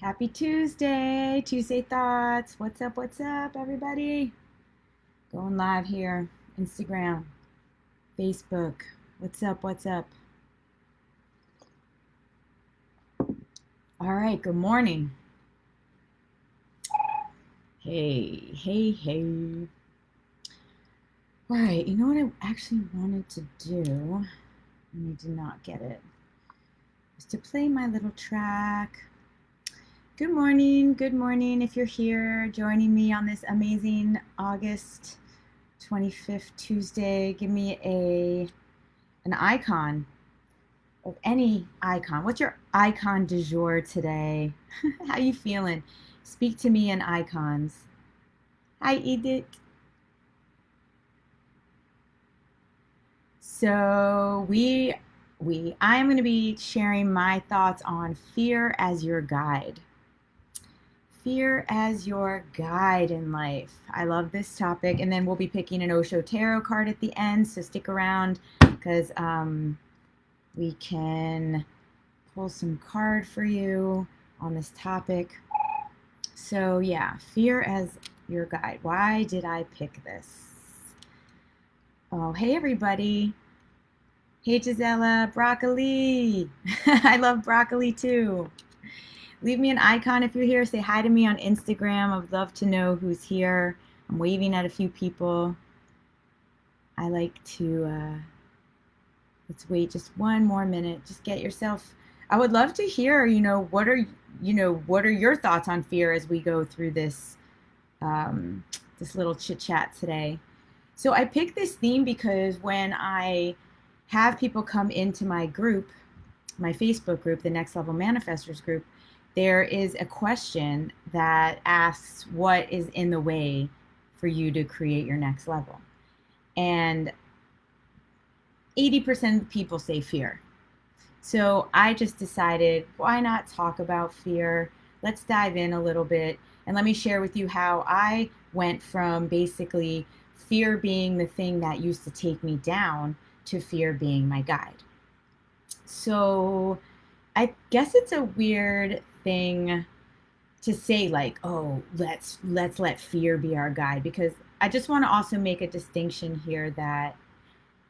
Happy Tuesday, Tuesday Thoughts. What's up, everybody? Going live here, Instagram, Facebook. What's up? All right, good morning. Hey. All right, you know what I actually wanted to do, and I did not get it, was to play my little track. Good morning if you're here joining me on this amazing August 25th Tuesday. Give me an icon of any icon. What's your icon du jour today? How you feeling? Speak to me in icons. Hi, Edith. So I'm going to be sharing my thoughts on fear as your guide. Fear as your guide in life. I love this topic. And then we'll be picking an Osho Tarot card at the end. So stick around because we can pull some card for you on this topic. So yeah, fear as your guide. Why did I pick this? Oh, hey everybody. Hey Gisela, broccoli. I love broccoli too. Leave me an icon if you're here. Say hi to me on Instagram. I'd love to know who's here. I'm waving at a few people. I like to, let's wait just one more minute. Just get yourself, I would love to hear, what are your thoughts on fear as we go through this, this little chit chat today. So I picked this theme because when I have people come into my group, my Facebook group, the Next Level Manifestors group, there is a question that asks what is in the way for you to create your next level. And 80% of people say fear. So I just decided, why not talk about fear? Let's dive in a little bit. And let me share with you how I went from basically fear being the thing that used to take me down to fear being my guide. So I guess it's a weird thing to say, like, oh, let's let fear be our guide, because I just want to also make a distinction here that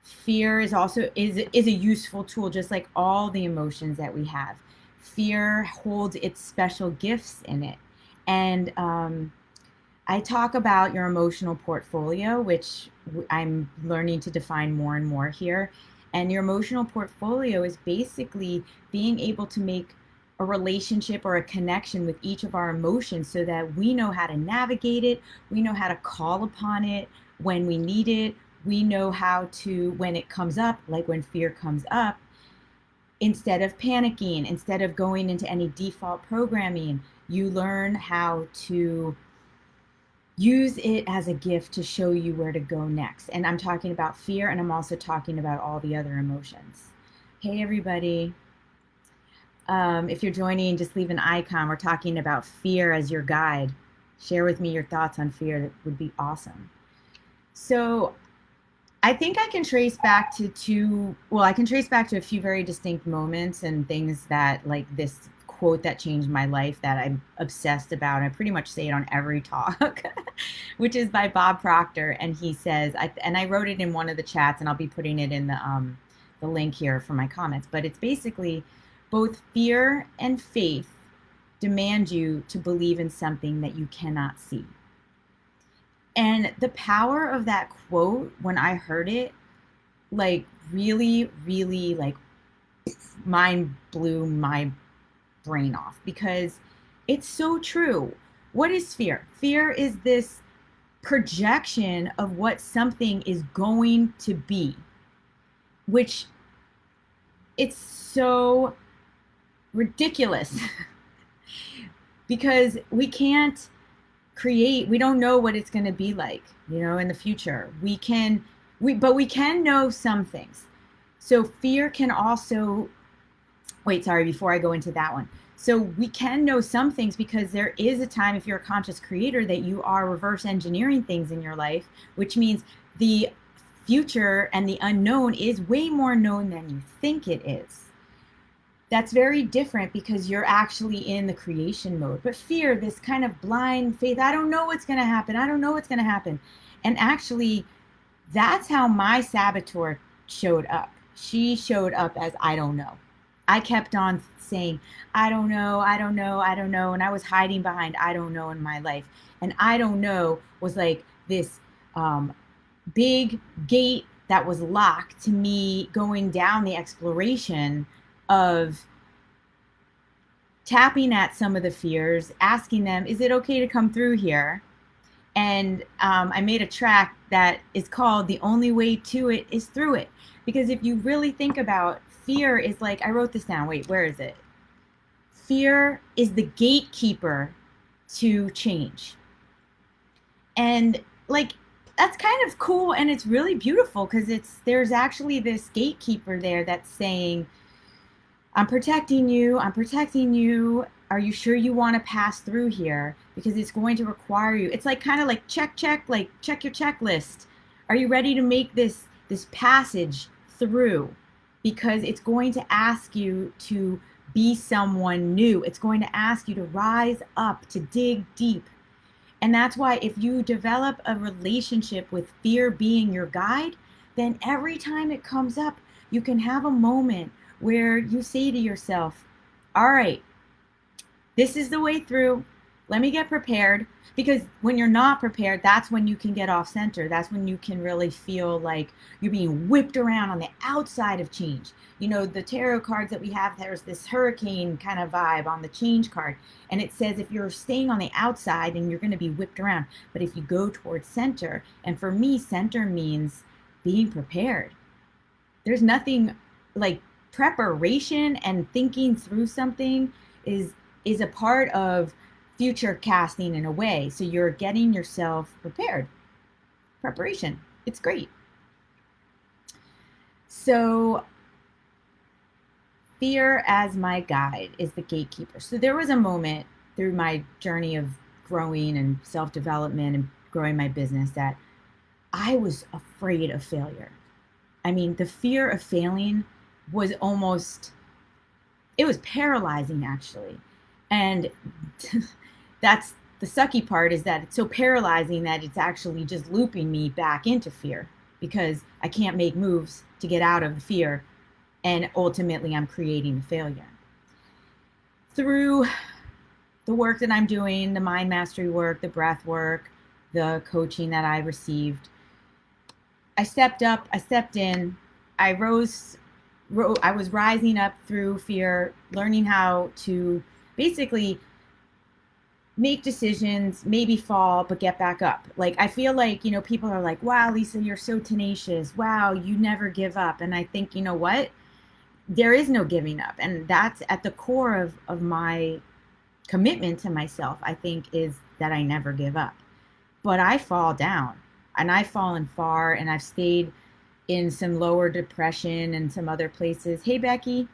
fear is also is a useful tool, just like all the emotions that we have. Fear holds its special gifts in it. And I talk about your emotional portfolio, which I'm learning to define more and more here. And your emotional portfolio is basically being able to make a relationship or a connection with each of our emotions so that we know how to navigate it. We know how to call upon it when we need it. We know how to, when it comes up, like when fear comes up, instead of panicking, instead of going into any default programming, you learn how to use it as a gift to show you where to go next. And I'm talking about fear, and I'm also talking about all the other emotions. Hey, everybody. If you're joining, just leave an icon. We're talking about fear as your guide. Share with me your thoughts on fear. That would be awesome. So I think I can trace back to a few very distinct moments and things that, like this quote that changed my life that I'm obsessed about. I pretty much say it on every talk, which is by Bob Proctor. And he says, and I wrote it in one of the chats, and I'll be putting it in the link here for my comments, but it's basically both fear and faith demand you to believe in something that you cannot see. And the power of that quote, when I heard it, like really, like mind blew my brain off, because it's so true. What is fear? Fear is this projection of what something is going to be, which it's so ridiculous because we can't create, we don't know what it's going to be like, in the future. But we can know some things. So fear can also, before I go into that one. So we can know some things because there is a time, if you're a conscious creator, that you are reverse engineering things in your life, which means the future and the unknown is way more known than you think it is. that's very different because you're actually in the creation mode. But fear, this kind of blind faith, I don't know what's going to happen. I don't know what's going to happen. And actually, that's how my saboteur showed up. She showed up as I don't know. I kept on saying, I don't know, I don't know, I don't know. And I was hiding behind I don't know in my life. And I don't know was like this big gate that was locked to me going down the exploration of tapping at some of the fears, asking them, is it okay to come through here? And I made a track that is called The Only Way to It is Through It. Because if you really think about fear is like, I wrote this down. Wait, where is it? Fear is the gatekeeper to change. And like, that's kind of cool and it's really beautiful because there's actually this gatekeeper there that's saying, I'm protecting you. I'm protecting you. Are you sure you want to pass through here? Because it's going to require you. It's like kind of like check, like check your checklist. Are you ready to make this passage through? Because it's going to ask you to be someone new. It's going to ask you to rise up, to dig deep. And that's why if you develop a relationship with fear being your guide, then every time it comes up, you can have a moment where you say to yourself, all right, this is the way through. Let me get prepared. Because when you're not prepared, that's when you can get off center. That's when you can really feel like you're being whipped around on the outside of change. You know, the tarot cards that we have, there's this hurricane kind of vibe on the change card. And it says if you're staying on the outside, then you're going to be whipped around. But if you go towards center, and for me, center means being prepared. There's nothing like preparation and thinking through something is a part of future casting in a way. So you're getting yourself prepared. Preparation. It's great. So fear as my guide is the gatekeeper. So there was a moment through my journey of growing and self-development and growing my business that I was afraid of failure. I mean, the fear of failing was it was paralyzing actually. And that's the sucky part, is that it's so paralyzing that it's actually just looping me back into fear because I can't make moves to get out of the fear. And ultimately I'm creating the failure. Through the work that I'm doing, the mind mastery work, the breath work, the coaching that I received, I stepped up, I stepped in, I was rising up through fear, learning how to basically make decisions, maybe fall, but get back up. Like, I feel like, people are like, wow, Lisa, you're so tenacious. Wow, you never give up. And I think, you know what? There is no giving up. And that's at the core of my commitment to myself, I think, is that I never give up. But I fall down, and I've fallen far, and I've stayed in some lower depression and some other places. Hey, Becky,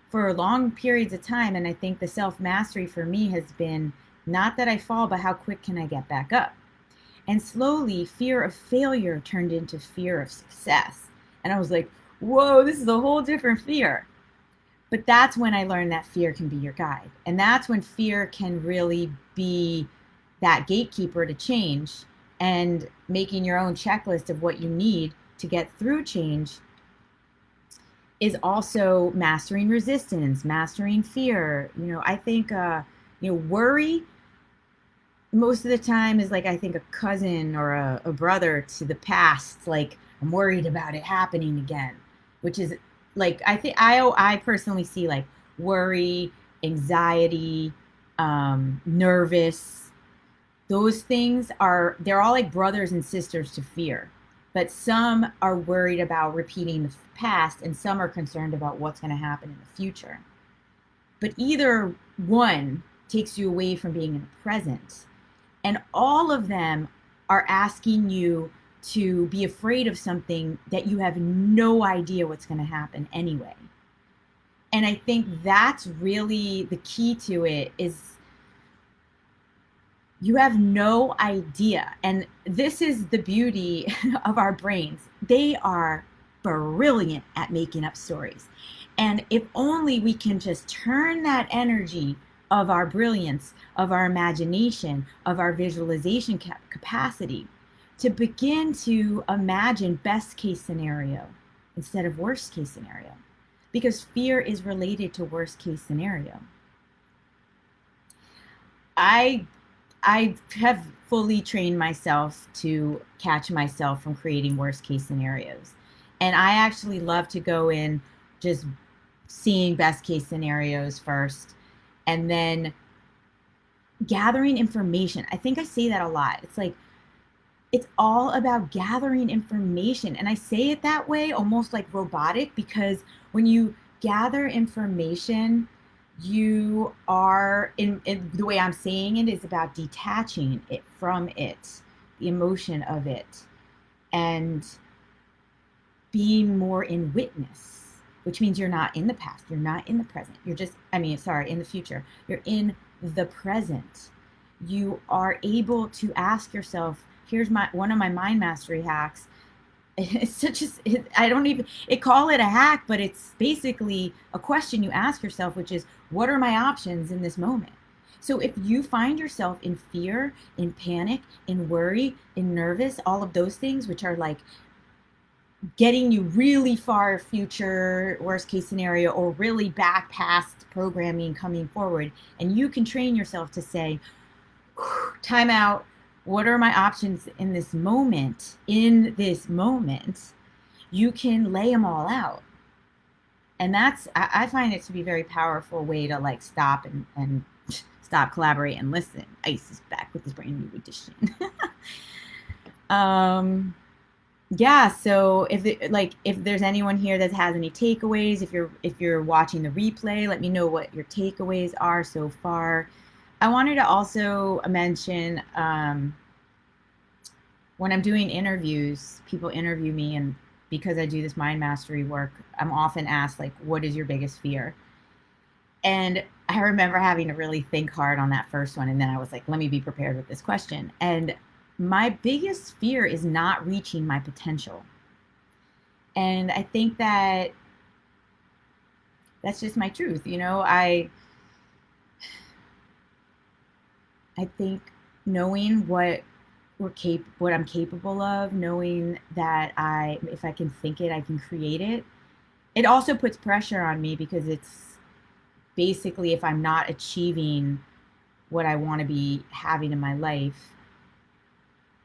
for long periods of time. And I think the self-mastery for me has been not that I fall, but how quick can I get back up? And slowly, fear of failure turned into fear of success. And I was like, whoa, this is a whole different fear. But that's when I learned that fear can be your guide. And that's when fear can really be that gatekeeper to change, and making your own checklist of what you need to get through change is also mastering resistance, mastering fear. I think, worry most of the time is like, I think, a cousin or a brother to the past. Like, I'm worried about it happening again, which is like, I think I personally see like worry, anxiety, nervous. Those things they're all like brothers and sisters to fear. But some are worried about repeating the past, and some are concerned about what's going to happen in the future. But either one takes you away from being in the present. And all of them are asking you to be afraid of something that you have no idea what's going to happen anyway. And I think that's really the key to it, is you have no idea. And this is the beauty of our brains. They are brilliant at making up stories. And if only we can just turn that energy of our brilliance, of our imagination, of our visualization capacity to begin to imagine best case scenario instead of worst case scenario. Because fear is related to worst case scenario. I have fully trained myself to catch myself from creating worst case scenarios. And I actually love to go in just seeing best case scenarios first and then gathering information. I think I say that a lot. It's like, it's all about gathering information. And I say it that way, almost like robotic, because when you gather information, you are in the way I'm saying it is about detaching it from it, the emotion of it, and being more in witness, which means you're not in the past, you're not in the present, you're just, in the future, you're in the present. You are able to ask yourself, here's one of my mind mastery hacks. It's such a, I don't even, call it a hack, but it's basically a question you ask yourself, which is, what are my options in this moment? So if you find yourself in fear, in panic, in worry, in nervous, all of those things, which are like getting you really far future, worst case scenario, or really back past programming coming forward, and you can train yourself to say, time out. What are my options in this moment? In this moment, you can lay them all out. And I find it to be a very powerful way to like stop and stop, collaborate, and listen. Ice is back with this brand new edition. Yeah, so if there's anyone here that has any takeaways, if you're watching the replay, let me know what your takeaways are so far. I wanted to also mention, when I'm doing interviews, people interview me, and because I do this mind mastery work, I'm often asked, like, what is your biggest fear? And I remember having to really think hard on that first one. And then I was like, let me be prepared with this question. And my biggest fear is not reaching my potential. And I think that that's just my truth. I think knowing what I'm capable of, knowing that if I can think it, I can create it. It also puts pressure on me because it's basically, if I'm not achieving what I want to be having in my life,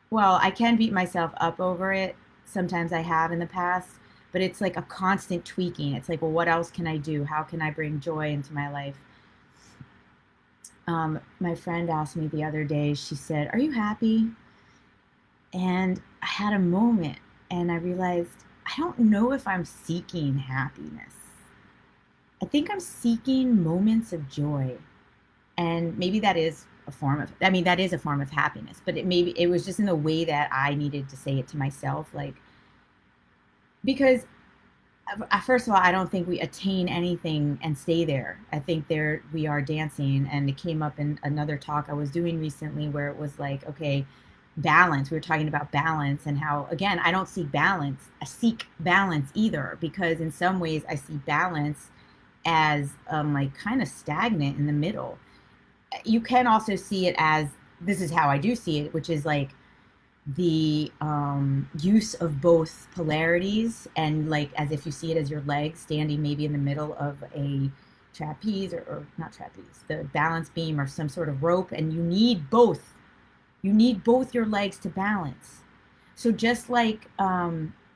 well, I can beat myself up over it. Sometimes I have in the past, but it's like a constant tweaking. It's like, well, what else can I do? How can I bring joy into my life? My friend asked me the other day, she said, are you happy? And I had a moment and I realized, I don't know if I'm seeking happiness. I think I'm seeking moments of joy. And maybe that is a form of, that is a form of happiness, but it was just in the way that I needed to say it to myself. Like, because first of all, I don't think we attain anything and stay there. I think we are dancing. And it came up in another talk I was doing recently where it was like, okay, balance. We were talking about balance and how, again, I don't seek balance. I seek balance either, because in some ways I see balance as like kind of stagnant in the middle. You can also see it as, this is how I do see it, which is like the use of both polarities, and like as if you see it as your legs standing maybe in the middle of a trapeze or not trapeze, the balance beam or some sort of rope, and you need both. You need both your legs to balance. So just like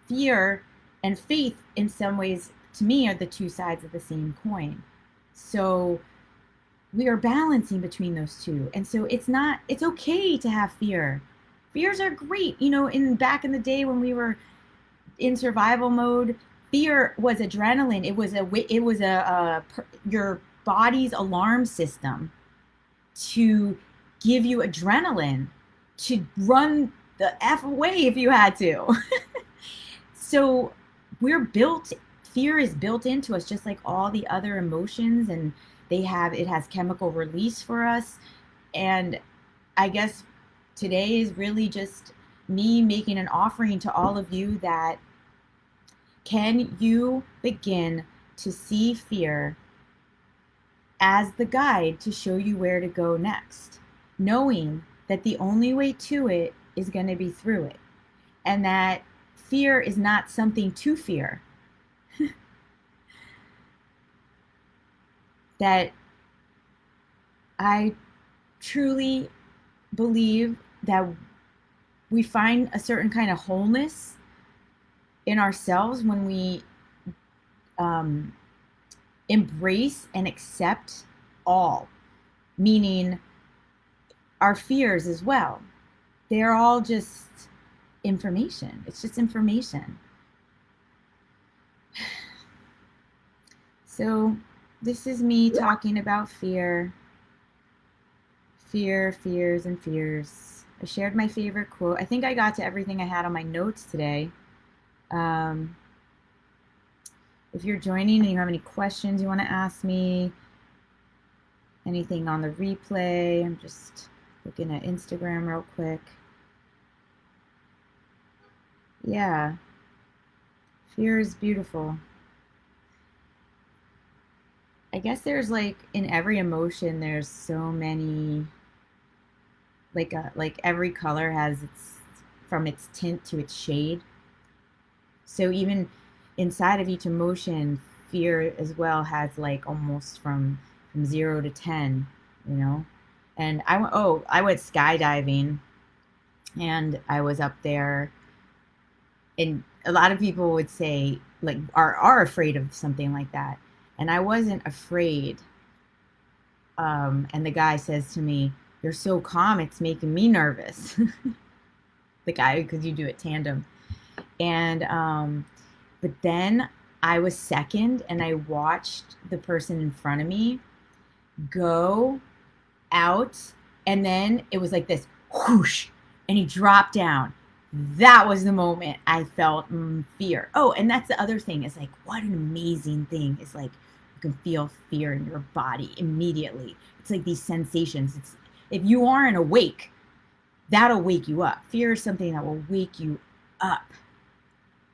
fear and faith, in some ways, to me, are the two sides of the same coin. So we are balancing between those two. And so it's okay to have fear. Fears are great. Back in the day when we were in survival mode, fear was adrenaline. It was your body's alarm system to give you adrenaline to run the F away if you had to. So fear is built into us, just like all the other emotions, and it has chemical release for us. And I guess today is really just me making an offering to all of you that, can you begin to see fear as the guide to show you where to go next, knowing that the only way to it is going to be through it, and that fear is not something to fear. That I truly believe that we find a certain kind of wholeness in ourselves when we embrace and accept all, meaning our fears as well. They're all just information. It's just information. So this is me talking about fear, fears, and fears. I shared my favorite quote. I think I got to everything I had on my notes today. If you're joining and you have any questions you want to ask me, anything on the replay, I'm just looking at Instagram real quick. Yeah, fear is beautiful. I guess there's like in every emotion, there's so many, like every color has its, from its tint to its shade. So even inside of each emotion, fear as well has like almost from 0 to 10, you know. And I went skydiving, and I was up there, and a lot of people would say like are afraid of something like that, and I wasn't afraid. And the guy says to me, "You're so calm, it's making me nervous." The guy, because you do it tandem. And but then I was second, and I watched the person in front of me go out, and then it was like this whoosh, and he dropped down. That was the moment I felt fear. Oh, and that's the other thing, is like, what an amazing thing is like you can feel fear in your body immediately. It's like these sensations. It's, if you aren't awake, that'll wake you up. Fear is something that will wake you up.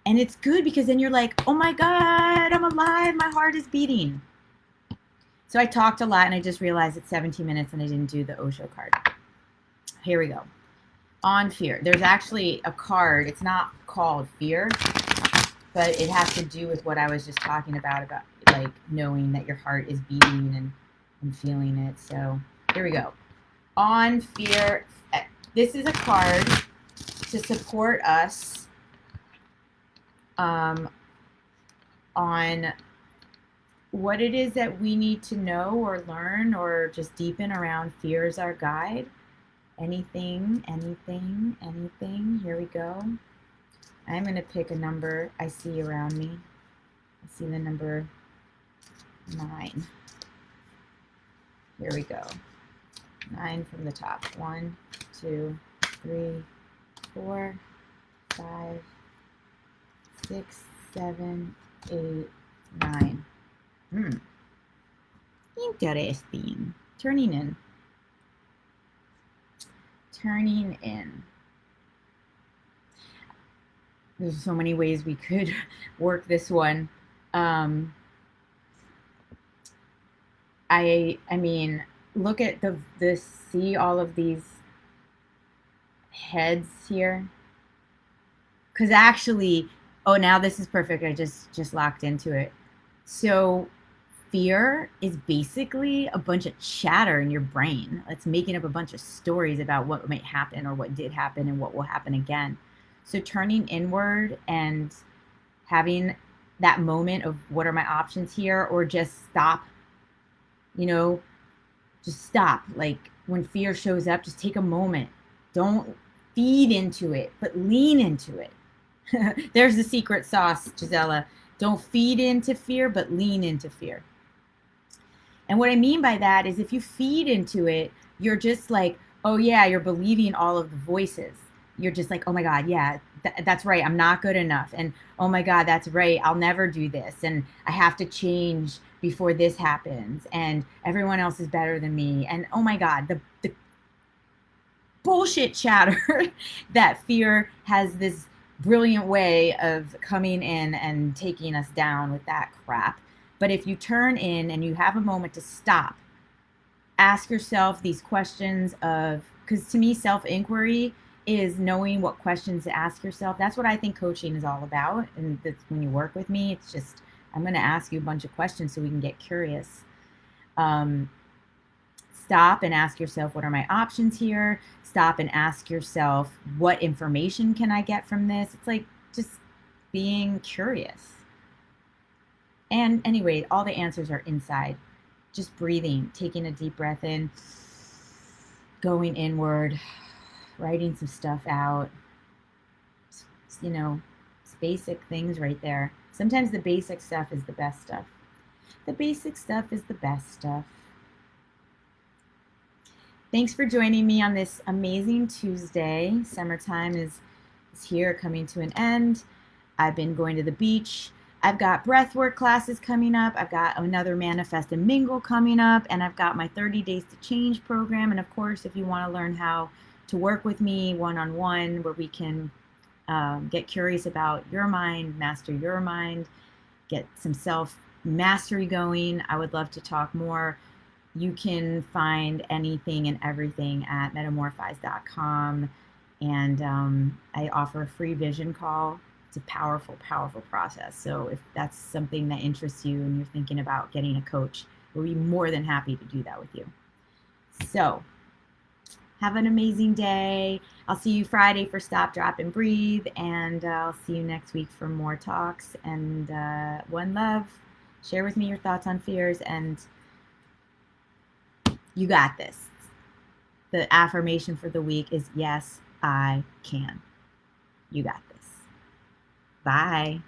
And it's good because then you're like, oh my God, I'm alive. My heart is beating. So I talked a lot, and I just realized it's 17 minutes and I didn't do the Osho card. Here we go. On fear. There's actually a card. It's not called fear, but it has to do with what I was just talking about like knowing that your heart is beating and feeling it. So here we go. On fear. This is a card to support us on what it is that we need to know or learn or just deepen around fear as our guide. Anything. Here we go. I'm going to pick a number I see around me. I see the number 9. Here we go. 9 from the top. 1, 2, 3, 4, 5, 6, 7, 8, 9. Interesting. Turning in. There's so many ways we could work this one. I mean, look at see all of these heads here. Because actually, oh, now this is perfect. I just locked into it. So fear is basically a bunch of chatter in your brain. It's making up a bunch of stories about what might happen or what did happen and what will happen again. So turning inward and having that moment of what are my options here, or just stop, just stop. Like when fear shows up, just take a moment. Don't feed into it, but lean into it. There's the secret sauce, Gisela. Don't feed into fear, but lean into fear. And what I mean by that is if you feed into it, you're just like, oh yeah, you're believing all of the voices. You're just like, oh my God, yeah, that's right. I'm not good enough. And oh my God, that's right. I'll never do this. And I have to change before this happens. And everyone else is better than me. And oh my God, the bullshit chatter that fear has this brilliant way of coming in and taking us down with that crap. But if you turn in and you have a moment to stop, ask yourself these questions of, because to me, self-inquiry is knowing what questions to ask yourself. That's what I think coaching is all about. And that's when you work with me, it's just, I'm going to ask you a bunch of questions so we can get curious. Stop and ask yourself, what are my options here? Stop and ask yourself, what information can I get from this? It's like just being curious. And anyway, all the answers are inside. Just breathing, taking a deep breath in, going inward, writing some stuff out. You know, it's basic things right there. Sometimes the basic stuff is the best stuff. The basic stuff is the best stuff. Thanks for joining me on this amazing Tuesday. Summertime is here, coming to an end. I've been going to the beach. I've got breathwork classes coming up. I've got another Manifest and Mingle coming up. And I've got my 30 Days to Change program. And of course, if you want to learn how to work with me one-on-one, where we can get curious about your mind, master your mind, get some self-mastery going, I would love to talk more. You can find anything and everything at metamorfize.com. And I offer a free vision call. It's a powerful, powerful process. So if that's something that interests you and you're thinking about getting a coach, we'll be more than happy to do that with you. So have an amazing day. I'll see you Friday for Stop, Drop, and Breathe. And I'll see you next week for more talks. And one love. Share with me your thoughts on fears. And you got this. The affirmation for the week is, yes, I can. You got this. Bye.